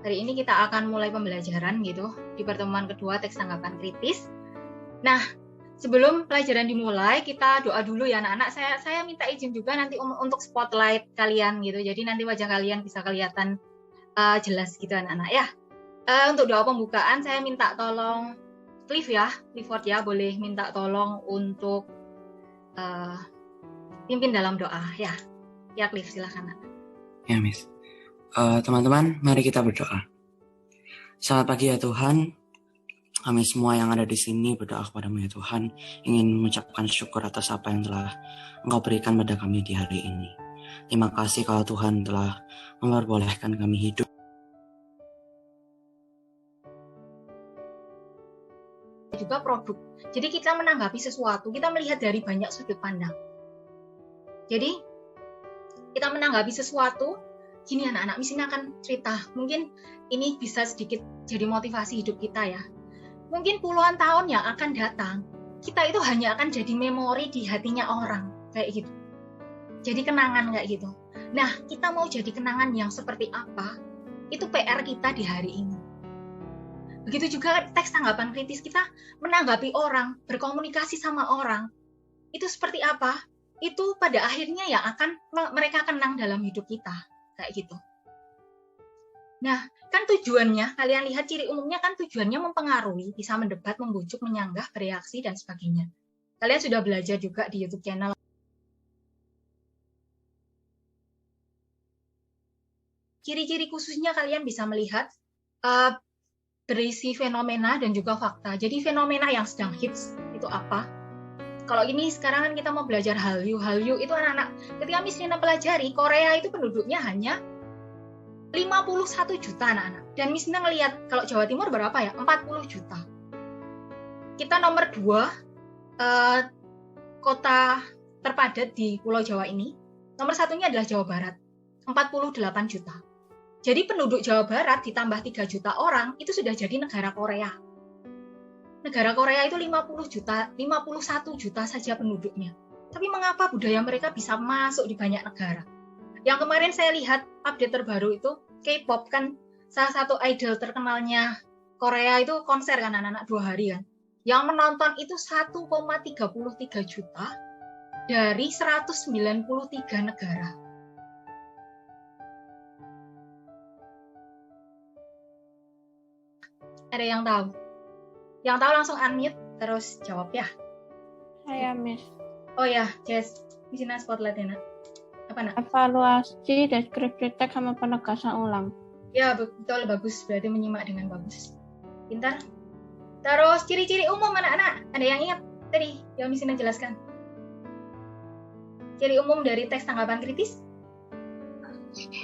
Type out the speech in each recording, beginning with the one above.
Hari ini kita akan mulai pembelajaran gitu di pertemuan kedua teks tanggapan kritis. Nah, sebelum pelajaran dimulai, kita doa dulu ya anak-anak. Saya minta izin juga nanti untuk spotlight kalian gitu. Jadi nanti wajah kalian bisa kelihatan jelas gitu anak-anak ya. Untuk doa pembukaan saya minta tolong Clifford ya, boleh minta tolong untuk pimpin dalam doa ya. Ya Cliff, silakan. Ya Miss. Teman-teman, mari kita berdoa. Selamat pagi ya Tuhan. Kami semua yang ada di sini berdoa kepada-Mu ya Tuhan, ingin mengucapkan syukur atas apa yang telah Engkau berikan pada kami di hari ini. Terima kasih kalau Tuhan telah memperbolehkan kami hidup. Juga produk. Jadi kita menanggapi sesuatu, kita melihat dari banyak sudut pandang. Jadi kita menanggapi sesuatu, gini anak-anak, misalnya akan cerita, mungkin ini bisa sedikit jadi motivasi hidup kita ya. Mungkin puluhan tahun yang akan datang, kita itu hanya akan jadi memori di hatinya orang, kayak gitu. Jadi kenangan kayak gitu. Nah, kita mau jadi kenangan yang seperti apa, itu PR kita di hari ini. Begitu juga teks tanggapan kritis, kita menanggapi orang, berkomunikasi sama orang, itu seperti apa, itu pada akhirnya yang akan mereka kenang dalam hidup kita. Kayak gitu. Nah, kan tujuannya, kalian lihat ciri umumnya kan tujuannya mempengaruhi, bisa mendebat, membujuk, menyanggah, bereaksi, dan sebagainya. Kalian sudah belajar juga di YouTube channel. Ciri-ciri khususnya kalian bisa melihat berisi fenomena dan juga fakta. Jadi fenomena yang sedang hits itu apa? Kalau ini sekarang kan kita mau belajar Hallyu. Hallyu itu anak-anak, ketika Miss Nina pelajari, Korea itu penduduknya hanya 51 juta anak-anak. Dan Miss Nina ngelihat, kalau Jawa Timur berapa ya? 40 juta. Kita nomor 2 kota terpadat di Pulau Jawa ini. Nomor satunya adalah Jawa Barat, 48 juta. Jadi penduduk Jawa Barat ditambah 3 juta orang, itu sudah jadi negara Korea. Negara Korea itu 51 juta saja penduduknya. Tapi mengapa budaya mereka bisa masuk di banyak negara? Yang kemarin saya lihat update terbaru itu K-pop kan, salah satu idol terkenalnya Korea itu konser kan anak-anak 2 hari kan. Yang menonton itu 1,33 juta dari 193 negara. Ada yang tahu? Yang tahu langsung unmute, terus jawab ya. Saya Miss. Oh ya, Jess. Di sini spotlight ya, Nak. Apa, Nak? Evaluasi, deskripsi teks, sama penegasan ulang. Ya, betul, bagus. Berarti menyimak dengan bagus. Pintar. Terus, ciri-ciri umum anak-anak. Ada yang ingat tadi yang Miss Nina jelaskan? Ciri umum dari teks tanggapan kritis?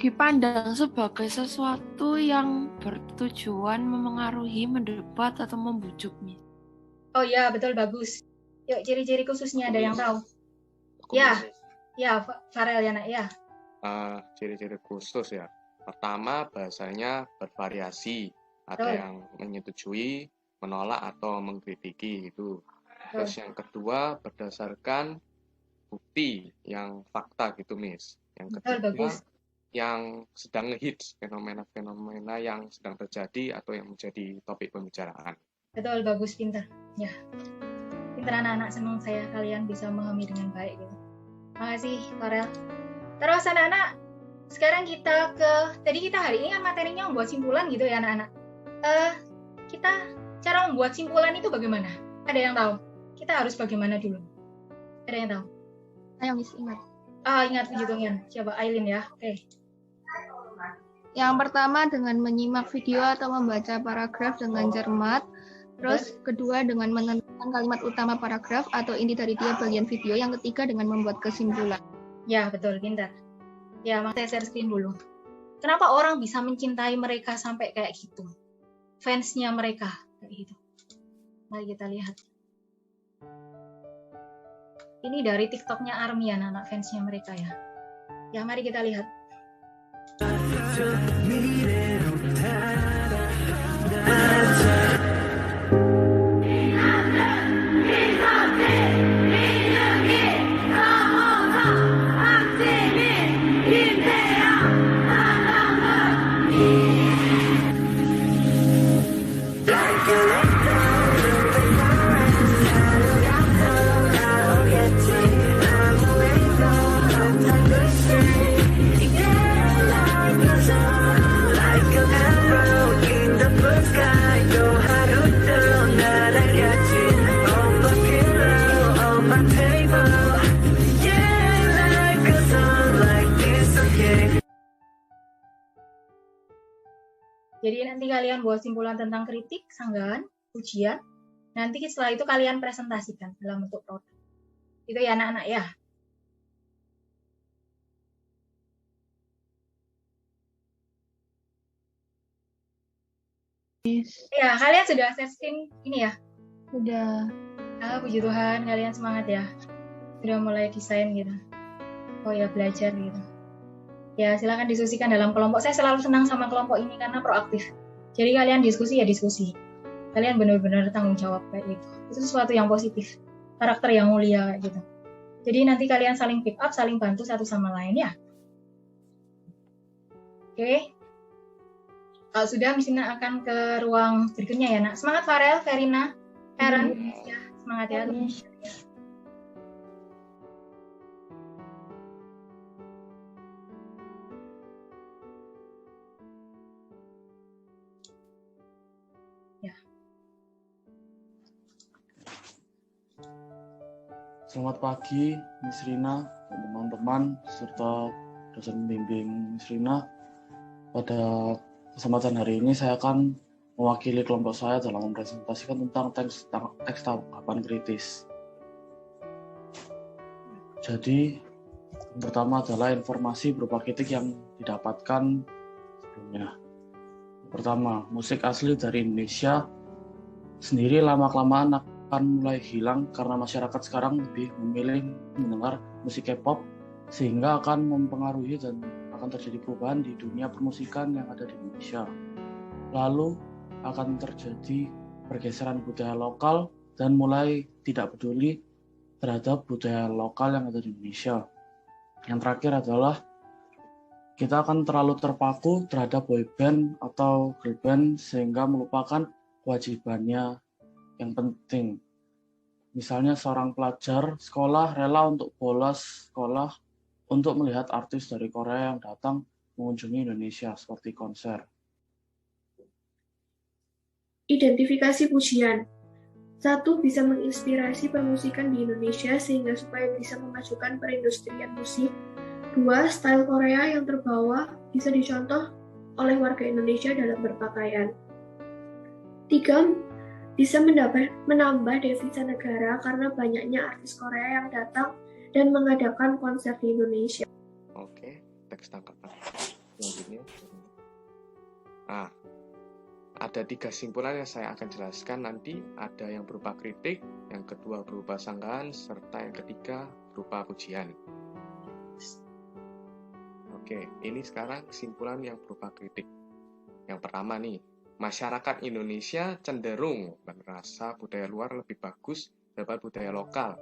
Dipandang sebagai sesuatu yang bertujuan memengaruhi, mendebat, atau membujuk. Oh ya, betul, bagus. Yuk, ciri-ciri khususnya ada yang tahu? Ya, Farel ya, Nak, ya. Ciri-ciri khusus ya. Pertama, bahasanya bervariasi. Ada Betul. yang menyetujui, menolak, atau mengkritiki itu. Terus yang kedua, berdasarkan bukti yang fakta gitu, Miss. Yang Betul, ketiga, bagus. yang sedang ngehits, fenomena-fenomena yang sedang terjadi atau yang menjadi topik pembicaraan. Betul, bagus, pintar. Ya, pintar anak-anak, senang saya kalian bisa memahami dengan baik gitu. Makasih, Farel. Terus anak-anak, sekarang tadi kita hari ini kan materinya membuat simpulan gitu ya anak-anak. Kita cara membuat simpulan itu bagaimana? Ada yang tahu? Kita harus bagaimana dulu? Ada yang tahu? Ayo Miss, ingat. Ingat perhitungan. Coba Aileen ya. Oke. Yang pertama dengan menyimak video atau membaca paragraf dengan cermat. Terus kedua dengan menentukan kalimat utama paragraf atau inti dari tiap bagian video. Yang ketiga dengan membuat kesimpulan. Ya, betul, pintar. Ya, saya share screen dulu. Kenapa orang bisa mencintai mereka sampai kayak gitu? Fansnya mereka kayak gitu. Mari kita lihat. Ini dari TikToknya Army, anak fansnya mereka ya. Ya, mari kita lihat. Jadi nanti kalian buat simpulan tentang kritik, sanggahan, pujian. Nanti setelah itu kalian presentasikan dalam bentuk produk. Itu ya anak-anak ya. Ya, kalian sudah setting ini ya? Udah. Puji Tuhan, kalian semangat ya. Sudah mulai desain gitu. Oh ya, belajar gitu. Ya, silakan diskusikan dalam kelompok. Saya selalu senang sama kelompok ini karena proaktif. Jadi kalian diskusi ya diskusi. Kalian benar-benar tanggung jawab kayak gitu. Itu sesuatu yang positif. Karakter yang mulia kayak gitu. Jadi nanti kalian saling pick up, saling bantu satu sama lain ya. Oke. Kalau sudah, misalnya akan ke ruang berikutnya ya, Nak. Semangat Farel, Verina, Aaron. Ya, semangat ya. Selamat pagi, Miss Rina dan teman-teman serta dosen pembimbing Miss Rina. Pada kesempatan hari ini saya akan mewakili kelompok saya dalam mempresentasikan tentang teks tanggapan kritis. Jadi, yang pertama adalah informasi berupa kritik yang didapatkan sebelumnya. Pertama, musik asli dari Indonesia sendiri lama-kelamaan akan mulai hilang karena masyarakat sekarang lebih memilih mendengar musik K-pop, sehingga akan mempengaruhi dan akan terjadi perubahan di dunia permusikan yang ada di Indonesia. Lalu akan terjadi pergeseran budaya lokal dan mulai tidak peduli terhadap budaya lokal yang ada di Indonesia. Yang terakhir adalah kita akan terlalu terpaku terhadap boyband atau girl band sehingga melupakan kewajibannya yang penting. Misalnya seorang pelajar sekolah rela untuk bolos sekolah untuk melihat artis dari Korea yang datang mengunjungi Indonesia seperti konser. Identifikasi pujian. 1. Bisa menginspirasi permusikan di Indonesia sehingga supaya bisa memajukan perindustrian musik. 2. Style Korea yang terbawa bisa dicontoh oleh warga Indonesia dalam berpakaian. 3. Bisa menambah devisa negara karena banyaknya artis Korea yang datang dan mengadakan konser di Indonesia. Oke, teks tanggapan. Nah, ada 3 simpulan yang saya akan jelaskan nanti. Ada yang berupa kritik, yang kedua berupa sanggahan, serta yang ketiga berupa pujian. Oke, ini sekarang simpulan yang berupa kritik. Yang pertama nih, masyarakat Indonesia cenderung merasa budaya luar lebih bagus daripada budaya lokal,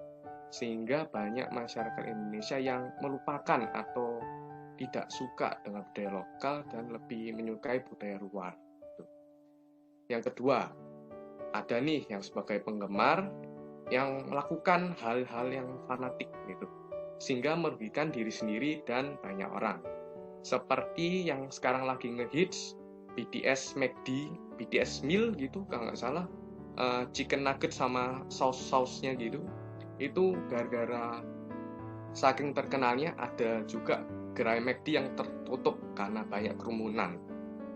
sehingga banyak masyarakat Indonesia yang melupakan atau tidak suka dengan budaya lokal dan lebih menyukai budaya luar. Yang kedua, ada nih yang sebagai penggemar yang melakukan hal-hal yang fanatik gitu, sehingga merugikan diri sendiri dan banyak orang. Seperti yang sekarang lagi ngehits BTS McD, BTS meal gitu kalau nggak salah, chicken nugget sama saus-sausnya gitu. Itu gara-gara saking terkenalnya. Ada juga gerai McD yang tertutup karena banyak kerumunan.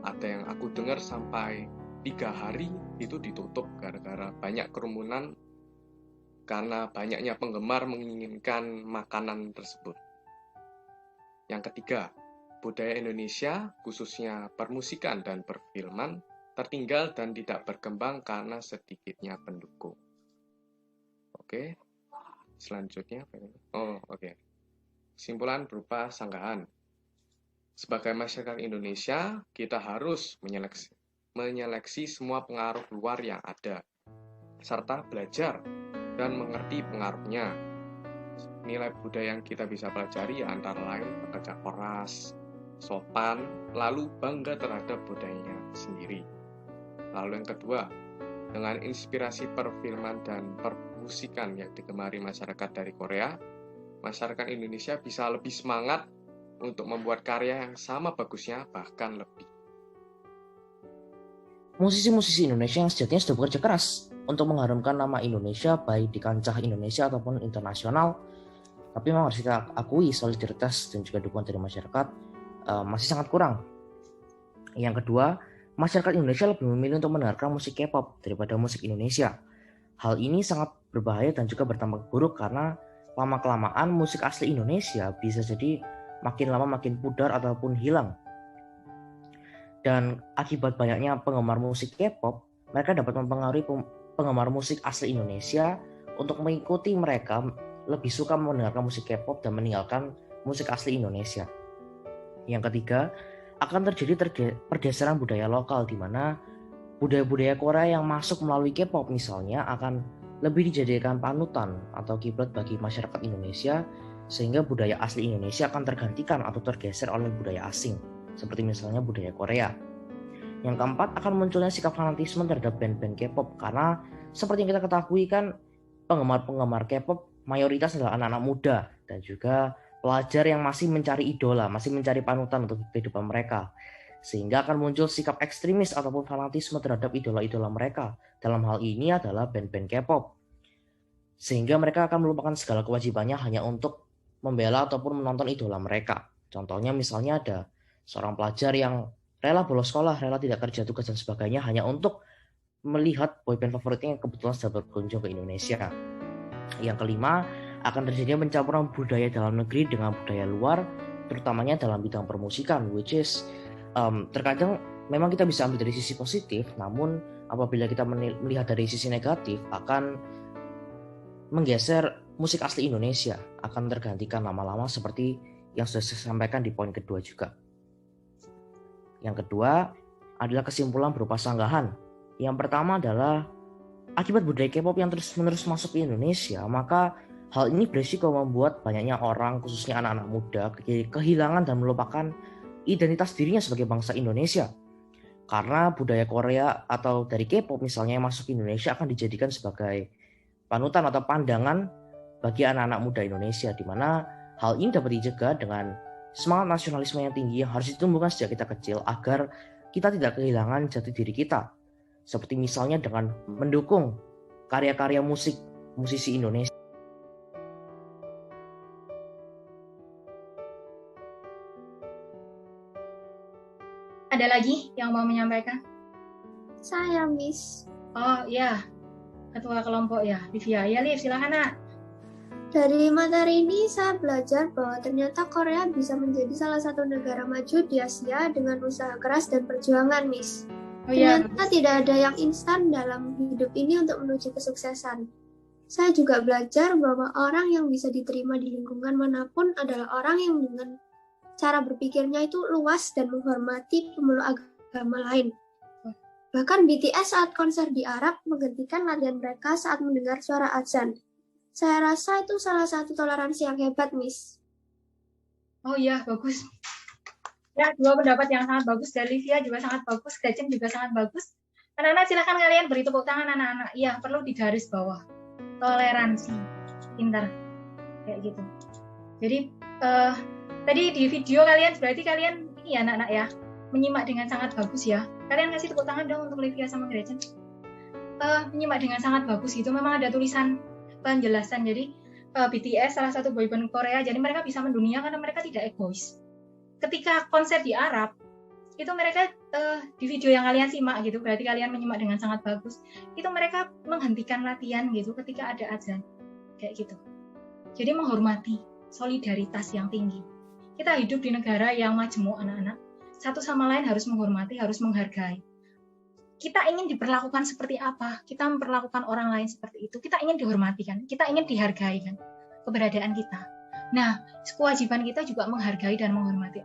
Ada yang aku dengar sampai 3 hari itu ditutup gara-gara banyak kerumunan karena banyaknya penggemar menginginkan makanan tersebut. Yang ketiga, budaya Indonesia, khususnya permusikan dan perfilman, tertinggal dan tidak berkembang karena sedikitnya pendukung. Oke, selanjutnya. Oke. Simpulan berupa sanggahan. Sebagai masyarakat Indonesia, kita harus menyeleksi semua pengaruh luar yang ada, serta belajar dan mengerti pengaruhnya. Nilai budaya yang kita bisa pelajari antara lain bekerja keras, sopan, lalu bangga terhadap budayanya sendiri. Lalu yang kedua, Dengan inspirasi perfilman dan permusikan yang digemari masyarakat dari Korea, masyarakat Indonesia bisa lebih semangat untuk membuat karya yang sama bagusnya, bahkan lebih. Musisi-musisi Indonesia yang sejatinya sudah bekerja keras untuk mengharumkan nama Indonesia baik di kancah Indonesia ataupun internasional. Tapi memang harus kita akui solidaritas dan juga dukungan dari masyarakat masih sangat kurang. Yang kedua, masyarakat Indonesia lebih memilih untuk mendengarkan musik K-pop daripada musik Indonesia. Hal ini sangat berbahaya dan juga berdampak buruk karena lama-kelamaan musik asli Indonesia bisa jadi makin lama makin pudar ataupun hilang. Dan akibat banyaknya penggemar musik K-pop, mereka dapat mempengaruhi penggemar musik asli Indonesia untuk mengikuti mereka lebih suka mendengarkan musik K-pop dan meninggalkan musik asli Indonesia. Yang ketiga, akan terjadi pergeseran budaya lokal di mana budaya-budaya Korea yang masuk melalui K-pop misalnya akan lebih dijadikan panutan atau kiblat bagi masyarakat Indonesia, sehingga budaya asli Indonesia akan tergantikan atau tergeser oleh budaya asing, seperti misalnya budaya Korea. Yang keempat, akan munculnya sikap fanatisme terhadap band-band K-pop karena seperti yang kita ketahui kan penggemar-penggemar K-pop mayoritas adalah anak-anak muda dan juga pelajar yang masih mencari idola, masih mencari panutan untuk kehidupan mereka. Sehingga akan muncul sikap ekstremis ataupun fanatisme terhadap idola-idola mereka. Dalam hal ini adalah band-band K-pop. Sehingga mereka akan melupakan segala kewajibannya hanya untuk membela ataupun menonton idola mereka. Contohnya misalnya ada seorang pelajar yang rela bolos sekolah, rela tidak kerja tugas dan sebagainya hanya untuk melihat boyband favoritnya yang kebetulan sedang berkunjung ke Indonesia. Yang kelima, akan terjadinya pencampuran budaya dalam negeri dengan budaya luar, terutamanya dalam bidang permusikan, which is terkadang memang kita bisa ambil dari sisi positif, namun apabila kita melihat dari sisi negatif akan menggeser musik asli Indonesia, akan tergantikan lama-lama seperti yang sudah saya sampaikan di poin kedua juga. Yang kedua adalah kesimpulan berupa sanggahan. Yang pertama adalah akibat budaya K-pop yang terus-menerus masuk ke Indonesia, maka hal ini berisiko membuat banyaknya orang, khususnya anak-anak muda, kehilangan dan melupakan identitas dirinya sebagai bangsa Indonesia. Karena budaya Korea atau dari K-pop misalnya yang masuk ke Indonesia akan dijadikan sebagai panutan atau pandangan bagi anak-anak muda Indonesia, di mana hal ini dapat dicegah dengan semangat nasionalisme yang tinggi yang harus ditumbuhkan sejak kita kecil agar kita tidak kehilangan jati diri kita. Seperti misalnya dengan mendukung karya-karya musisi Indonesia. Ada lagi yang mau menyampaikan? Saya, Miss. Oh iya, ketua kelompok ya, Livia. Ya Liv, silakan nak. Dari materi ini saya belajar bahwa ternyata Korea bisa menjadi salah satu negara maju di Asia dengan usaha keras dan perjuangan, Miss. Oh iya. Ternyata tidak ada yang instan dalam hidup ini untuk menuju kesuksesan. Saya juga belajar bahwa orang yang bisa diterima di lingkungan manapun adalah orang yang dengan cara berpikirnya itu luas dan menghormati pemeluk agama lain. Bahkan BTS saat konser di Arab menggantikan latihan mereka saat mendengar suara azan. Saya rasa itu salah satu toleransi yang hebat, Miss. Oh iya, bagus. Ya, dua pendapat yang sangat bagus dari Livia juga sangat bagus, Gretchen juga sangat bagus. Anak-anak silakan kalian beri tepuk tangan anak-anak. Iya, perlu di garis bawah. Toleransi. Pintar. Kayak gitu. Jadi, tadi di video kalian, berarti kalian ini ya anak-anak ya, menyimak dengan sangat bagus ya. Kalian kasih tepuk tangan dong untuk Livia sama Gretchen. Menyimak dengan sangat bagus itu memang ada tulisan penjelasan. Jadi BTS salah satu boyband Korea, jadi mereka bisa mendunia karena mereka tidak egois. Ketika konser di Arab, itu mereka di video yang kalian simak gitu, berarti kalian menyimak dengan sangat bagus. Itu mereka menghentikan latihan gitu ketika ada azan, kayak gitu. Jadi menghormati, solidaritas yang tinggi. Kita hidup di negara yang majemuk anak-anak. Satu sama lain harus menghormati, harus menghargai. Kita ingin diperlakukan seperti apa? Kita memperlakukan orang lain seperti itu. Kita ingin dihormati kan? Kita ingin dihargai kan? Keberadaan kita. Nah, kewajiban kita juga menghargai dan menghormati